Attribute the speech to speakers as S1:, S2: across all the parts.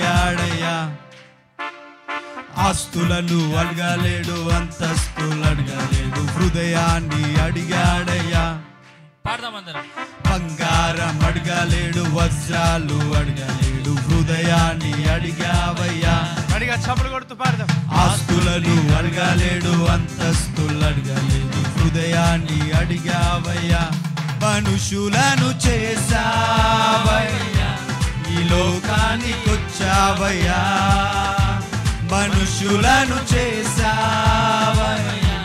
S1: అడిగాడయ్యా. ఆస్తులను అడగలేడు, అంతస్తులు అడగలేడు, హృదయాన్ని అడిగాడయ్యా. బంగారం అడగలేడు, వజ్రాలు అడగలేడు, హృదయాన్ని అడిగావయ్యా. ఆస్తులను అడగలేడు, అంతస్తులు అడగలేడు, హృదయాన్ని అడిగావయ్యా. మనుషులను చేసావయ్యా, ఈ లోకానికి వచ్చావయ్యా. మనుషులను చేసావయ్యా,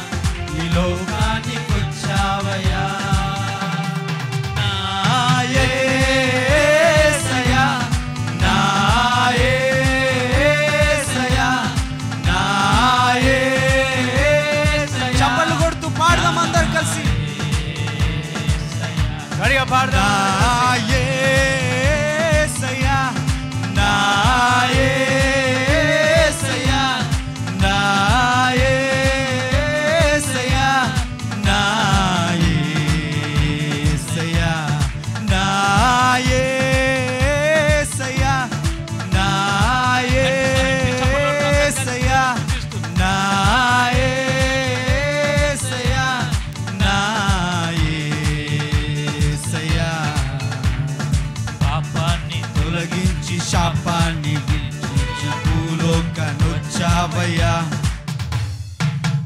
S1: ఈ లోకానికి వచ్చావయ్యా. నా యేసయ్యా, నా యేసయ్యా, నా యేసయ్యా.
S2: చప్పట్లు కొడుతూ పాడదాం అందరు కలిసి. గడిగా పాడదాం.
S1: నా యేసయ్యా, నా యేసయ్యా, నా యేసయ్యా, నా యేసయ్యా, నా యేసయ్యా, నా యేసయ్యా, నా యేసయ్యా, నా యేసయ్యా. పాపాన్ని తొలగించి శాపాన్ని విడిచి భూలోకానొచ్చావయ్యా.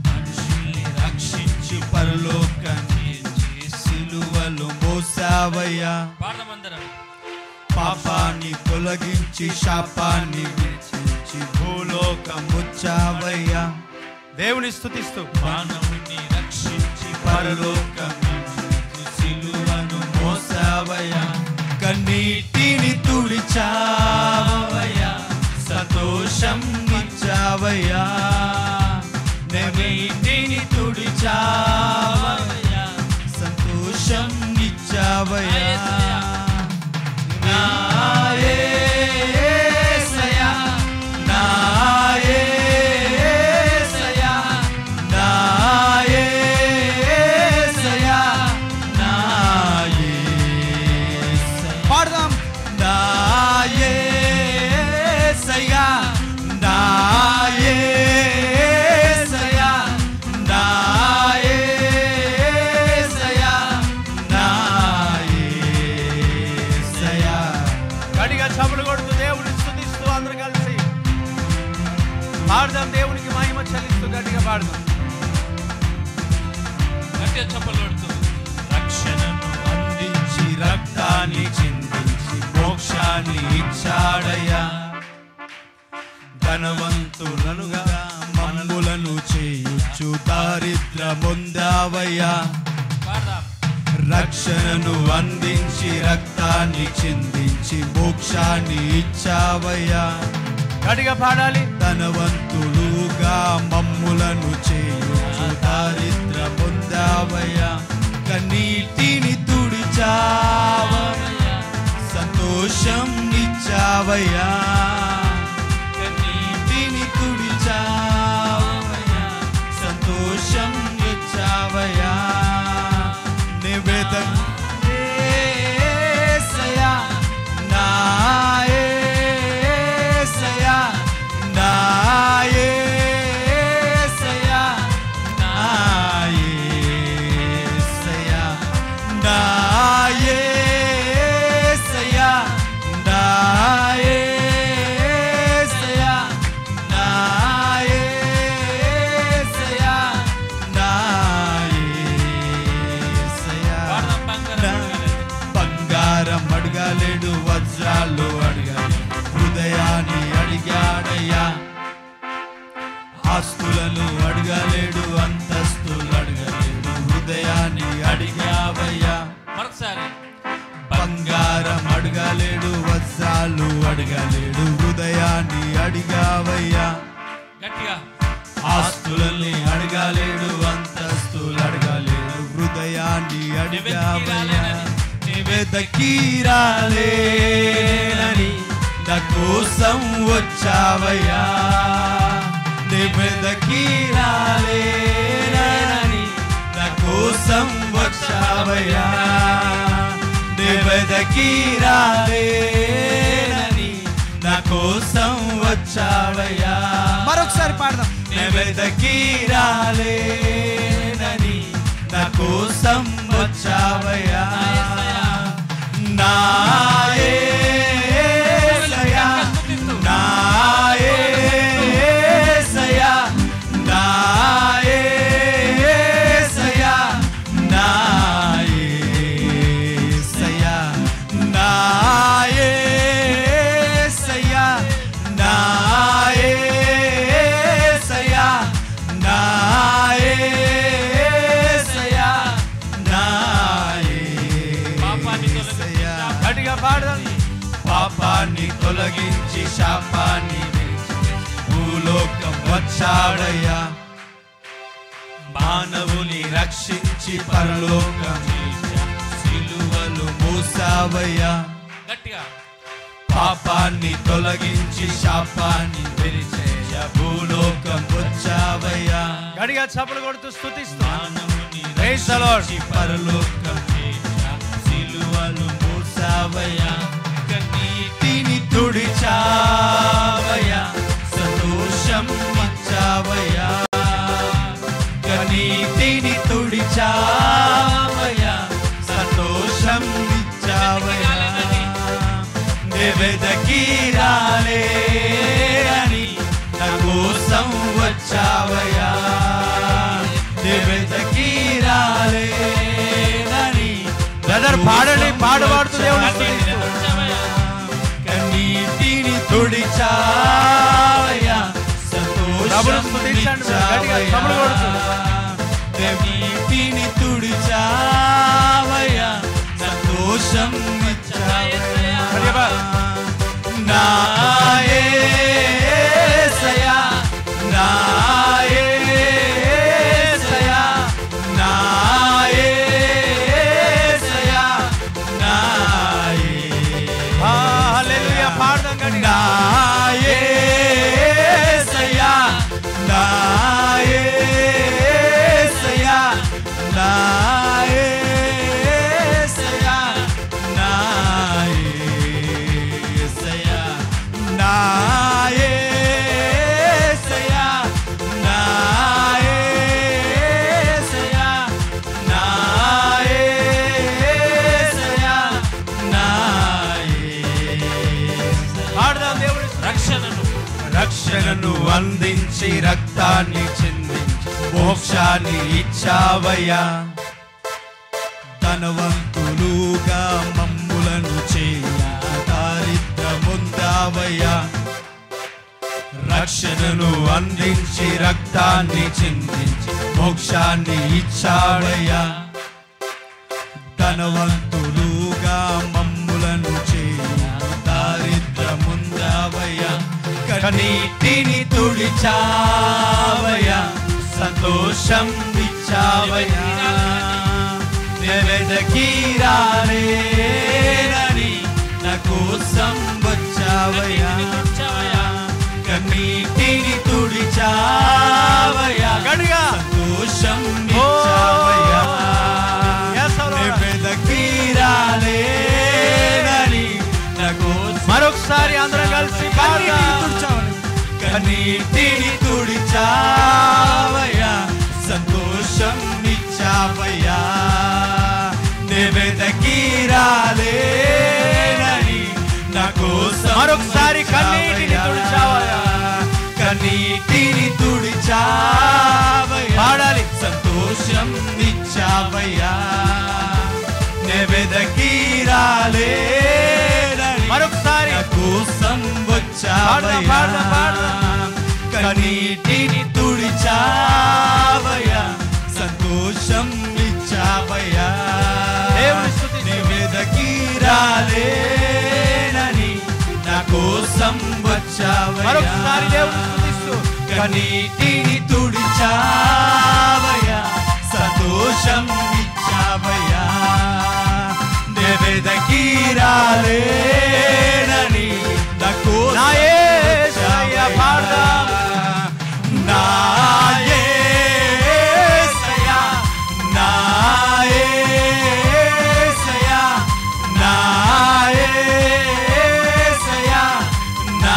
S1: మనుషుల్ని రక్షించి పరలోకాన్ని సిలువలో మోసావయ్యా. పాపాన్ని తొలగించి శాపాన్ని విడిచి భూలోకం వచ్చావయ్యా.
S2: దేవుని స్తుతిస్తూ
S1: మానవుని రక్షించి పరలోకం సిలువను మోసావయ్యా. కన్నీటిని తుడిచావయ్యా, సంతోషం ఇచ్చావయ్యా. కన్నీటిని తుడిచావయ్యా, సంతోషం ఇచ్చావయ్యా. నా యేసయ్యా, నా యేసయ్యా, నా యేసయ్యా, నా యేసయ్యా.
S2: పాడదాం.
S1: నా యేసయ్యా, నా యేసయ్యా, నా యేసయ్యా, నా యేసయ్యా.
S2: గడిగా చప్పట్లు కొడుతూ దేవుని స్తుతిస్తూ అందరూ కలిసి పాడదాం. దేవునికి మహిమ చెల్లిస్తూ గట్టిగా పాడదాం.
S3: గట్టిగా చప్పట్లు కొడుతూ
S1: రక్షణను అందించి రక్తాన్ని చిందించి మోక్షాన్ని ఇచ్చాడయ్యా. ధనవంతులనుగా మమ్ములను చేయుచు దారిద్రమొందావయ్యా. రక్షణను అందించి రక్తాన్ని చిందించి మోక్షాన్ని ఇచ్చావయ్యా.
S2: గట్టిగా పాడాలి.
S1: ధనవంతులుగా మమ్ములను చేయుచు దారిద్రమొందావయ్యా. కన్నీటిని తుడిచావయ్యా, సంతోషం ఇచ్చావయ్యా. కన్నీటిని తుడిచావయ్యా, సంతోషం ఇచ్చావయ్యా. యేసయ్యా, నా యేసయ్యా, నా యేసయ్యా, నా యేసయ్యా, నా యేసయ్యా, నా యేసయ్యా, నా యేసయ్యా, నా యేసయ్యా. బంగారం అడగలేడు, వజ్రాలు అడగలేడు, హృదయాన్ని అడిగాడయ్యా. ఆస్తులను అడగలేడు, అంతస్తులు అడగలేడు, హృదయాన్ని అడిగావయ్యా.
S3: మరొకసారి
S1: బంగారం అడగలేడు, వజ్రాలు అడగలేడు, హృదయాన్ని అడిగావయ్యా.
S3: గట్టిగా
S1: ఆస్తులని అడగలేడు, అంతస్తులు అడగలేడు, హృదయాన్ని అడిగావయ్యా. వెదకి రాలేనని నా కోసం వచ్చావయ్యా. వెదకి రాలేనని నా కోసం వచ్చావయ్యా. వెదకి రాలేనని నా కోసం వచ్చావయ్యా.
S2: మరొకసారి పాడదాం.
S1: వెదకి రాలేనని నా కోసం వచ్చావయ్యా. నా యేసయ్యా, నా యేసయ్యా, నా యేసయ్యా, నా యేసయ్యా, నా యేసయ్యా, నా యేసయ్యా, నా యేసయ్యా, నా యేసయ్యా.
S2: గట్టిగా పాడదాం.
S1: పాపాన్ని తొలగించి శాపాన్ని భూలోకం వచ్చాడయ్యా. మానవుని రక్షించి పరలోకం సిలువలు మోసావయ్యా.
S3: గట్టిగా
S1: పాపాన్ని తొలగించి శాపాన్ని విరిచే భూలోకం వచ్చావయ్యా.
S2: గట్టిగా చప్పలు కొడుతూ స్తుతిస్తూ
S1: మానవుని
S2: Praise the Lord.
S1: రక్షించి పరలోకం సిలువలు మోసావయ్యా. కన్నీటిని తుడిచావయ్యా, సంతోషం ఇచ్చావయ్యా. కన్నీటిని తుడిచావయ్యా, సంతోషం ఇచ్చావయ్యా. వెదకి రాలేనని నా కోసం వచ్చావయ్యా. వెదకి రాలేనని
S2: బ్రదర్ పాడండి, పాడుతూ దేవుని స్తుతిస్తూ.
S1: కన్నీటిని తుడిచావయ్యా,
S2: ప్రభువును స్తుతించండి, గట్టిగా చప్పలు కొడుతూ.
S1: కన్నీటిని తుడిచావయ్యా, సంతోషం ఇచ్చావయ్యా. నా యేసయ్యా, నా యేసయ్యా, నా యేసయ్యా, నా
S2: హల్లెలూయా పాడదాం గట్టిగా.
S1: నా యేసయ్యా, నా యేసయ్యా, నా యేసయ్యా, నా యేసయ్యా, నా యేసయ్యా, నా యేసయ్యా, నా యేసయ్యా, నా యేసయ్యా.
S2: పాడదాం దేవుని
S1: రక్షణను అందించి రక్తాన్ని చిందించి మోక్షాన్ని ఇచ్చావయ్యా. ధనవంతులుగా మమ్ములను చేయ దారిద్రముందావయ్యా. రక్షణను అందించి రక్తాన్ని చిందించి మోక్షాన్ని ఇచ్చావయ్యా. ధనవంతులుగా మమ్ములను చేయ దారిద్రముందావయ్యా. కన్నీటిని తుడిచావయ్యా, సంతోషం ఇచ్చావయ్యా. వెదకి రాలేనని నా కోసం వచ్చావయ్యా. కన్నీటిని తుడిచావయ్యా,
S2: గట్టిగా
S1: సంతోషం ఇచ్చావయ్యా.
S2: Yes, Lord.
S1: వెదకి రాలేనని నా కోసం
S2: మరొకసారి అందరం కలిసి పాడదాం.
S1: కన్నీటిని తుడిచావయ్యా, సంతోషం ఇచ్చావయ్యా. వెదకి రాలేనని నా కోసం
S2: మరొకసారి కన్నీటిని తుడిచావయ్యా.
S1: కన్నీటిని తుడిచావయ్యా,
S2: పాడాలి.
S1: సంతోషం ఇచ్చావయ్యా. వెదకి రాలేనని
S2: మరొకసారి
S1: నా కోసం వచ్చావయ్యా.
S2: పాడదాం, పాడదాం.
S1: కన్నీటిని తుడిచావయ్యా, సంతోషం ఇచ్చావయ్యా.
S2: దేవుని స్తుతిస్తూ.
S1: వెదకి రాలేనని నా కోసం వచ్చావయ్యా.
S2: మరొకసారి దేవుని స్తుతిస్తూ.
S1: కన్నీటిని తుడిచావయ్యా, సంతోషం ఇచ్చావయ్యా. వెదకి రాలేనని నా కోసం
S2: నా యేసయ్యా పాడదాం.
S1: నా యేసయ్యా, నా యేసయ్యా, నా యేసయ్యా, నా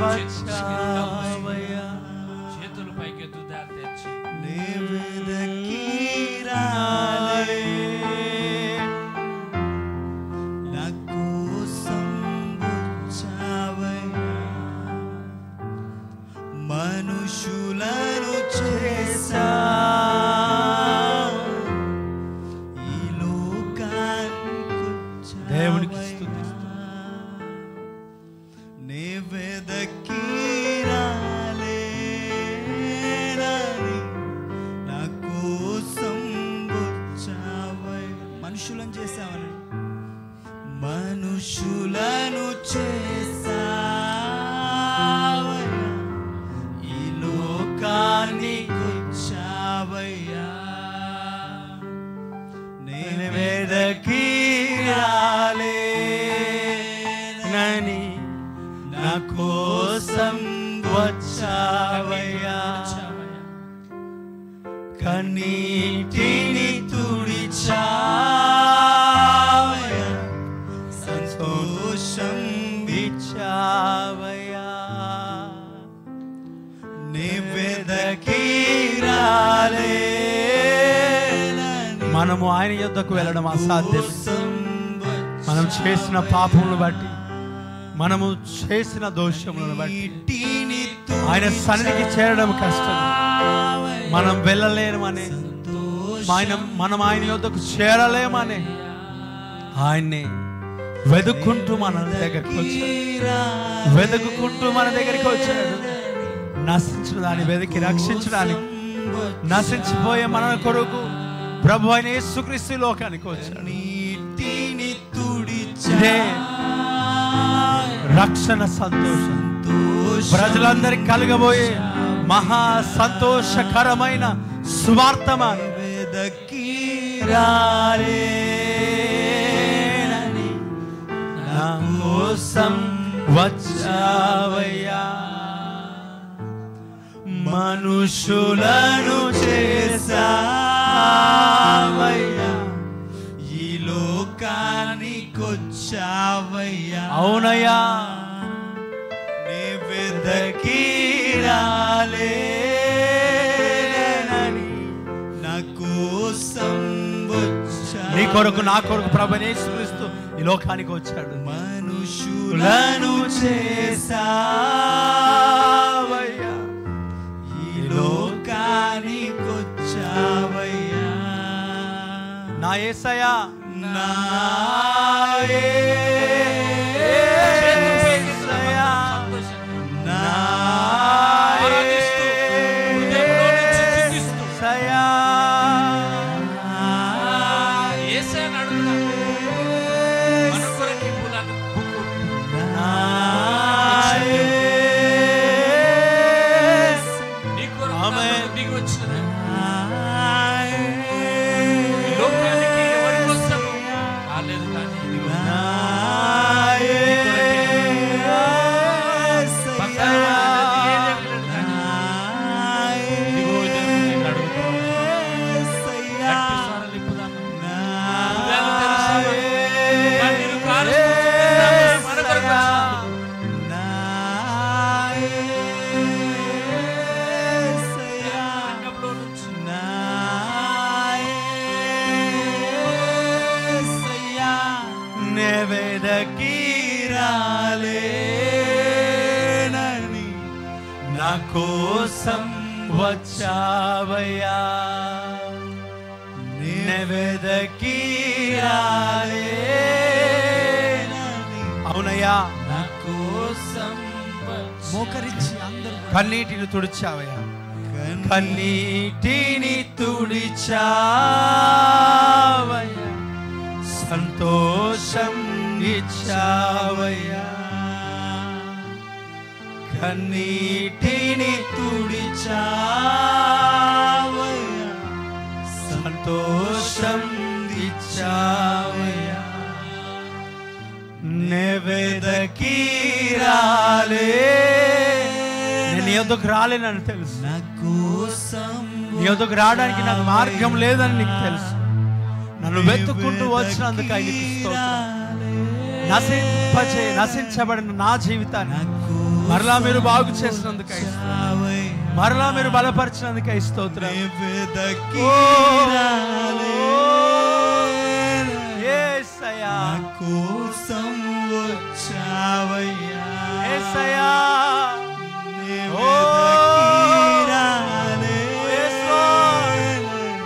S2: వచ్చావయ్యా.
S3: చేతులు పైకెత్తు దారి తెచ్చి
S1: నీ వెదకి రాలే నా కోసం వచ్చావయ్యా. మనుషులను చేశావు ఈ లోకానికి
S2: దేవునికి స్తుతిస్తూ
S1: నీ వెదకి రాలేనని నా కోసం వచ్చావయ్యా. మనుషులను చేశావని మనుషులను చేశావయ్యా ఈ లోకానికి వచ్చావయ్యా. నీ
S2: వెదకి రాలేనని నా కోసం వచ్చావయ్యా. కన్నీటిని తుడిచావయ్యా. సంతోషం ఇచ్చావయ్యా. నీ వెదకి రాలేనని మనము ఆయన యొద్దకు వెళ్ళడం అసాధ్యం. మనం చేసిన పాపములను బట్టి, మనము చేసిన దోషములను బట్టి ఆయన సన్నిధికి చేరడం కష్టం. మనం వెళ్ళలేమనే, మనం ఆయన యొద్దకు చేరలేమనే ఆయన్ని వెతుక్కుంటూ మన దగ్గరికి వచ్చాడు. వెతుక్కుంటూ మన దగ్గరికి వచ్చాడు. నశించిన దాన్ని వెతికి రక్షించడానికి, నశించిపోయే మన కొరకు ప్రభు అయిన యేసుక్రీస్తు లోకానికి వచ్చాడు. ఇదే రక్షణ సంతోషం. ప్రజలందరికీ కలగబోయే మహా సంతోషకరమైన సువార్తమాన్
S1: వెదకి
S2: రాలేనని నా కోసం వచ్చావయ్యా. మనుషులను చేశావయ్యా.
S1: ఈ లోకానికి వచ్చావయ్యా.
S2: అవునయ్యా.
S1: నీ
S2: వెదకి రాలేనని
S1: నా కోసం వచ్చా.
S2: నీ కొరకు నా కొరకు ప్రభువైన యేసుక్రీస్తు ఈ లోకానికి వచ్చాడు.
S1: మనుషులను
S2: చేశావయ్యా.
S1: ఈ లోకానికి వచ్చావయ్యా.
S2: నా యేసయ్యా,
S1: నా
S2: యేసయ్యా,
S1: నా
S3: ఆరాధిస్తూ, హృదయంలో నుంచి స్తుతిస్తూ,
S2: యేసయ్యా.
S3: యేసయ్యను అడుగుదాం. మన కొరకు ఈ పూలను నీ కొరకు
S2: ఆమేన్.
S3: దిగి వచ్చిన ఈ లోకానికి ఎవరి కోసము రాలేదు, కానీ ఇదిగో నీ కొరకే. బంగారం అనేది ఏది అడగలేదు, కానీ ఇదిగో దేవుడు నిన్ను అడుగుతున్నాడు. గట్టి స్వరాలు ఇప్పుదాము. హృదయాలు తెరుస్తాము. కన్నీరు కారుస్తూ స్తుతిస్తాము. మన కొరకు వచ్చినందుకు. రంగంలో నుంచి
S2: నే వెదకి రాలేనని నా కోసం వచ్చావయ్యా. నే వెదకి రాలేనని. అవునయ్యా.
S1: నా కోసం మోకరించి అందరూ
S2: కన్నీటిని తుడిచావయ్యా. కన్నీటిని తుడిచావయ్యా. సంతోషం ఇచ్చావయ్యా. కన్నీటిని తుడిచావయ్యా. సంతోషం ఇచ్చావయ్యా. నే వెదకి రాలే. నేను నీ యొద్దకు రాలేనని తెలుసు.
S1: నా కోసం
S2: నీ యొద్దకు రావడానికి నాకు మార్గం లేదని నీకు తెలుసు. నన్ను వెతుక్కుంటూ వచ్చినందుకు నీకు స్తోత్రం. నశించబడిన నా జీవితాన్ని మరలా మీరు బాగు చేసినందుకై మరలా మీరు బలపరిచినందుకై స్తోత్రం. యేసయ్యా
S1: కోసం వచ్చావయ్యా
S2: యేసయ్యా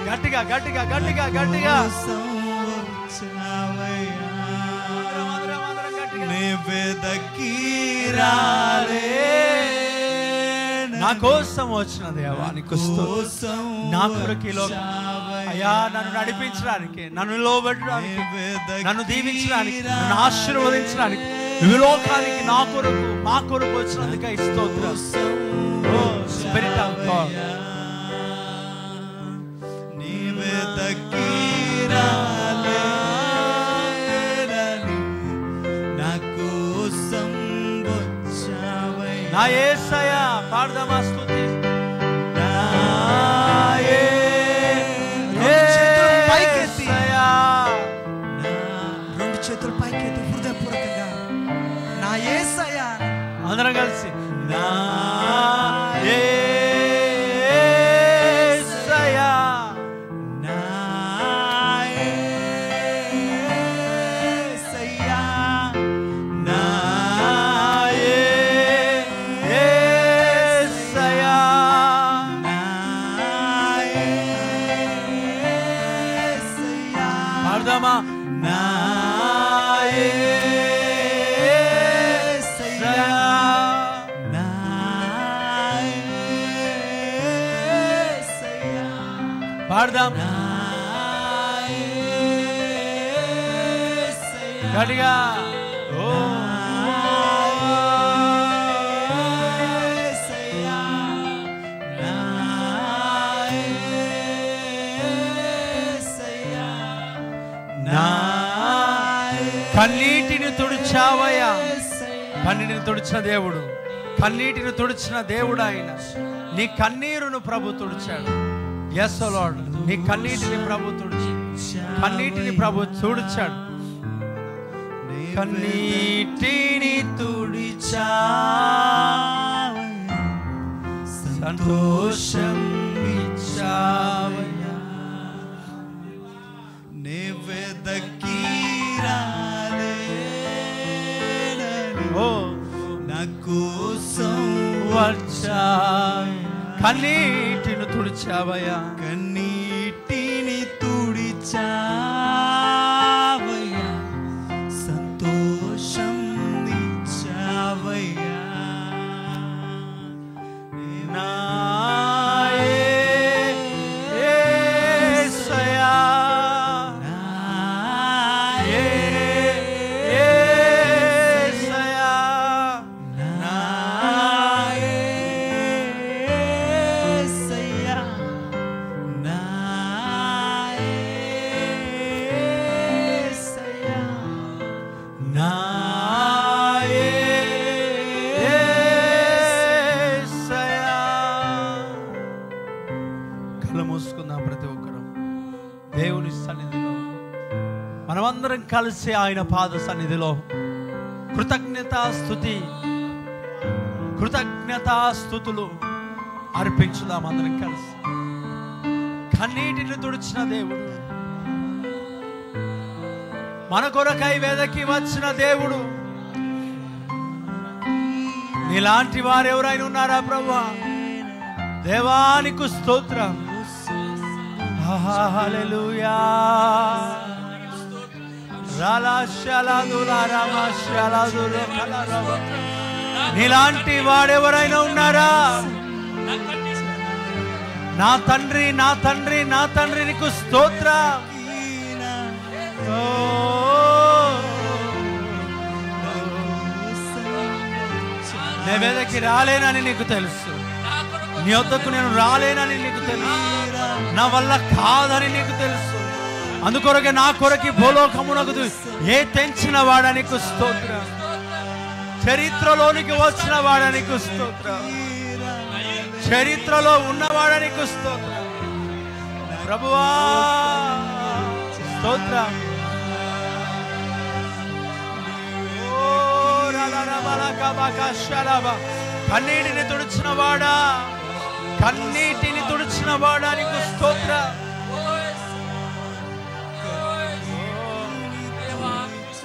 S2: గట్టిగా గట్టిగా గట్టిగా గట్టిగా నా కోసం వచ్చిన దేవా నీకు స్తోత్రం. నా కొరకు అయ్యా నన్ను నడిపించడానికి, నన్ను లోబెట్టడానికి, నన్ను దీవించడానికి, నన్ను ఆశీర్వదించడానికి ఈ లోకానికి నా కొరకు మా కొరకు వచ్చినందుకై స్తోత్రం. స్పిరిట్ ఆఫ్ గాడ్ నా యేసయ్యా పాడదామా స్తుతి. రెండు చేతులు పైకెత్తి హృదయపూర్వకంగా నా యేసయ్యా అందరం కలిసి నా యేసయ్యా నా యేసయ్యా నా పాడదామా నా యేసయ్యా నా యేసయ్యా పాడదాం గట్టిగా ఓ కన్నీటిని తుడిచావయ్యా. కన్నీటిని తుడిచిన దేవుడు, కన్నీటిని తుడిచిన దేవుడు ఆయన. నీ కన్నీరును ప్రభు తుడిచాడు. yes o lord, నీ కన్నీటిని ప్రభు కన్నీటిని ప్రభు తుడిచాడు. కన్నీటిని తుడిచా సంతోషం ఇచ్చావయ్యా. కన్నీటిని తుడిచావయ్యా. కన్నీటిని తుడిచావయ్యా సంతోషం ఇచ్చావయ్యా. నా యేసయ్యా నా యేసయ్యా నా యేసయ్యా నా యేసయ్యా నా యేసయ్యా. కళ్ళు మూసుకుందాం ప్రతి ఒక్కరు. దేవుని సన్నిధిలో మనమందరం కలిసి ఆయన పాద సన్నిధిలో కృతజ్ఞతాస్తుతులు అర్పించుదాం అందరం కలిసి. కన్నీటిని తుడిచిన దేవుడు, మన కొరకై వెదకి వచ్చిన దేవుడు. నీలాంటి వారు ఎవరైనా ఉన్నారా ప్రభువా? దేవానికి స్తోత్రం. హల్లెలూయా. నీలాంటి వాడెవరైనా ఉన్నారా? నా తండ్రి నా తండ్రి నా తండ్రి నీకు స్తోత్రం. నీ మీదకి రాలేనని నీకు తెలుసు, నీ వద్దకు నేను రాలేనని నీకు తెలుసు, నా వల్ల కాదని నీకు తెలుసు. అందుకొరకే నా కొరకి భూలోకమునకు ఏ తెంచిన వాడనికి స్తోత్రం. చరిత్రలోనికి వచ్చిన వాడనికి స్తోత్రం. చరిత్రలో ఉన్నవాడనికి స్తోత్రం. ప్రభువా స్తోత్రం. ఓ రాలా రాలా కన్నీటిని తుడిచిన వాడా, కన్నీటిని తుడిచిన వాడా నీకు స్తోత్రం.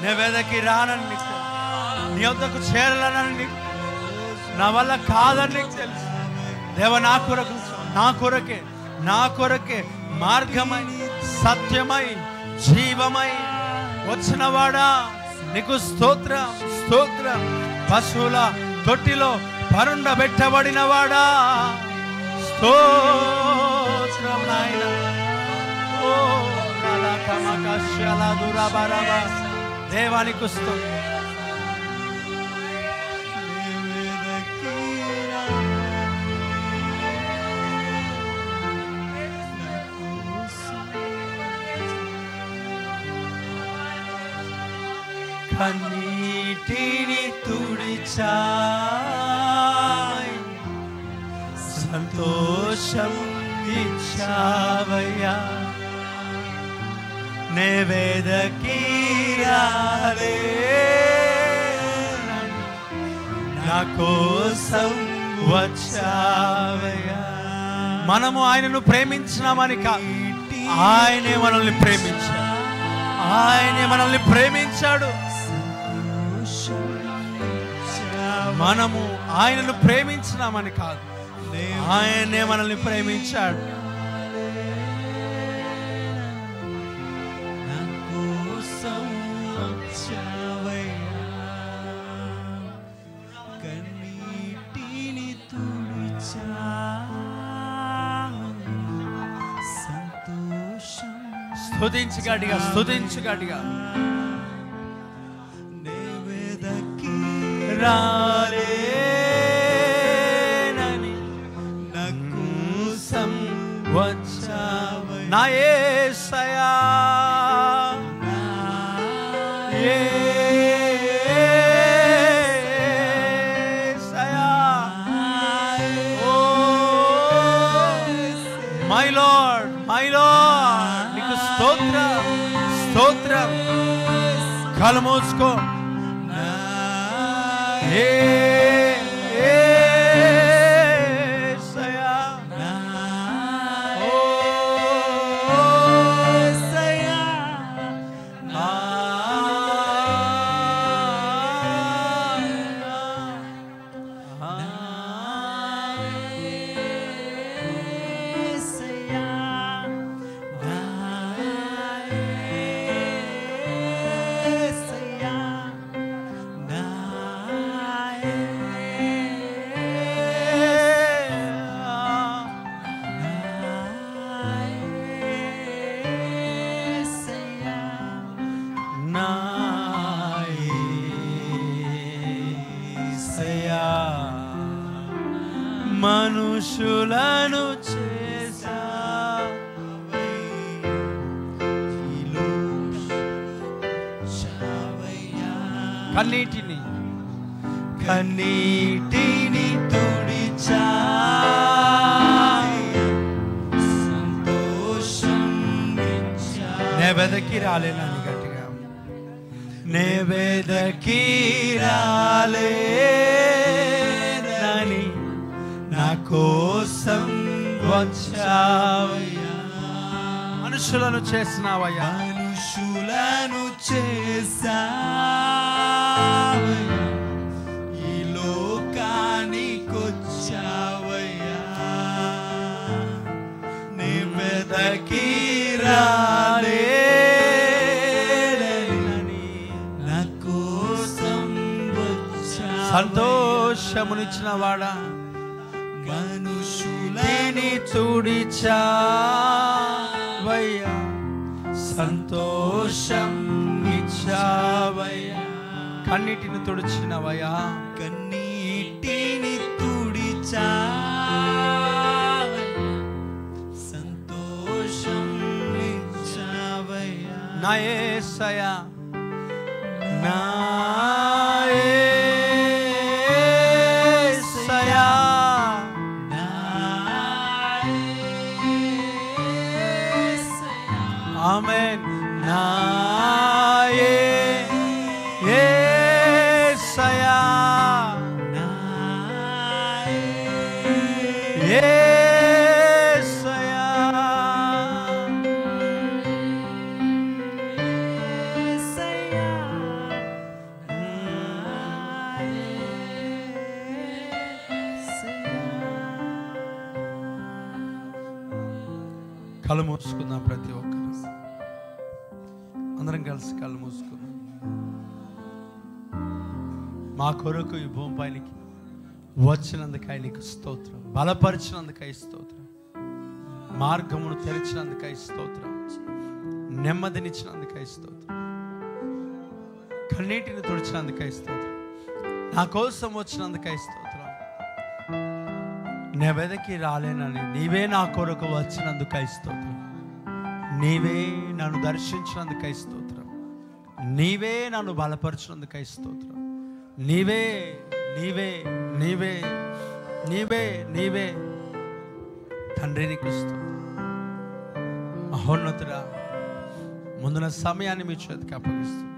S2: నే వెదకి రానని, నీ వద్దకు చేరాలని, నా వల్ల కాదని నీకు తెలుసు. దేవ, నా కొరకే మార్గమై సత్యమై జీవమై వచ్చిన వాడా నీకు స్తోత్రం. పశువుల తొట్టిలో పరుండబెట్టబడిన వాడా స్తోత్రం నాయన. ఓ దేవానికి స్తోత్రం. కన్నీటిని తుడిచావై, సంతోషం ఇచ్చావయ్యా. నే వెదకి రాలేనని, నా కోసం వచ్చావయ్యా. మనము ఆయనను ప్రేమించినామని కాదు, ఆయనే మనల్ని ప్రేమించాడు. మనము ఆయనను ప్రేమించినామని కాదు, ఆయనే మనల్ని ప్రేమించాడు. స్తుతించు గట్టిగా. రాలేనని నాకు వచ్చావయ్యా. నా యేసయ్యా, మై లార్డ్ నీకు స్తోత్రం. కళ్ళు మూసుకో. మనుషులను కన్నీటిని తుడిచా, సంతోషం నే వెదకి రాలేనని గట్టిగా, నే వెదకి రాలేనని నా కోసం వచ్చావయ్యా. మనుషులను చేసినావయ్యా, మనుషులను చేసావయ్యా. ఈ లోకానికొచ్చావయ్యా. నీ వెదకి రాలేనని నా కోసం వచ్చా. సంతోషమునిచ్చిన వాడా, మనుషులని తుడిచావయ్యా. సంతోషం ఇచ్చావయ్యా. కన్నీటిని తుడిచినవయ్యా, కన్నీటిని తుడిచావయ్యా. సంతోషం ఇచ్చావయ్యా. నా యేసయ్యా, నా యేసయ్యా, ఆమేన్. నా యేసయ్యా, కళ్ళు మూసుకుందాం. ప్రతి ఒక్కరు అందరం కలిసి కళ్ళు మూసుకుందాం. మా కొరకు ఈ భూమిపైనికి వచ్చినందుకై నీకు స్తోత్రం. బలపరిచినందుకై స్తోత్రం. మార్గమును తెరిచినందుకై స్తోత్రం. నెమ్మదినిచ్చినందుకై స్తోత్రం. కన్నీటిని తుడిచినందుకై స్తోత్రం. నా కోసం వచ్చినందుకై స్తోత్రం. నే వెదకి రాలేనని నీవే నా కొరకు వచ్చినందుకై స్తోత్రం. నీవే నన్ను దర్శించినందుకై స్తోత్రం. నీవే నన్ను బలపరిచినందుకై స్తోత్రం. నీవే నీవే నీవే నీవే నీవే తండ్రి నీకు స్తోత్రం. మహోన్నతుడా, ముందున్న సమయాన్ని మీ చేతికి అప్పగిస్తున్నా.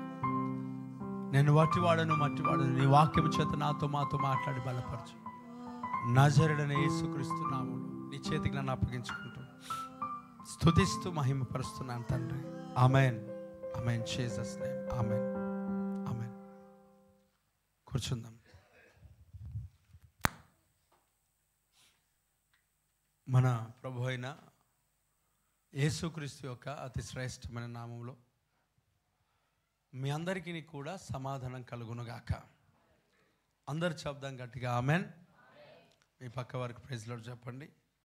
S2: నేను మట్టివాడను. నీ వాక్యం చేత మాతో మాట్లాడి బలపరచు. నజరుడైన యేసుక్రీస్తు నామములో నీ చేతికి నన్ను అప్పగించుకుంటూ స్తుతిస్తూ మహిమపరుస్తున్నాను తండ్రి. Amen. Amen. Jesus name. Amen. Amen. కూర్చుందాం. మన ప్రభు అయిన యేసుక్రీస్తు యొక్క అతి శ్రేష్టమైన నామములో మీ అందరికీ కూడా సమాధానం కలుగునుగాక. అందరు శబ్దం గట్టిగా ఆమెన్. మీ పక్క వారికి ప్రైజ్ లార్డ్ చెప్పండి.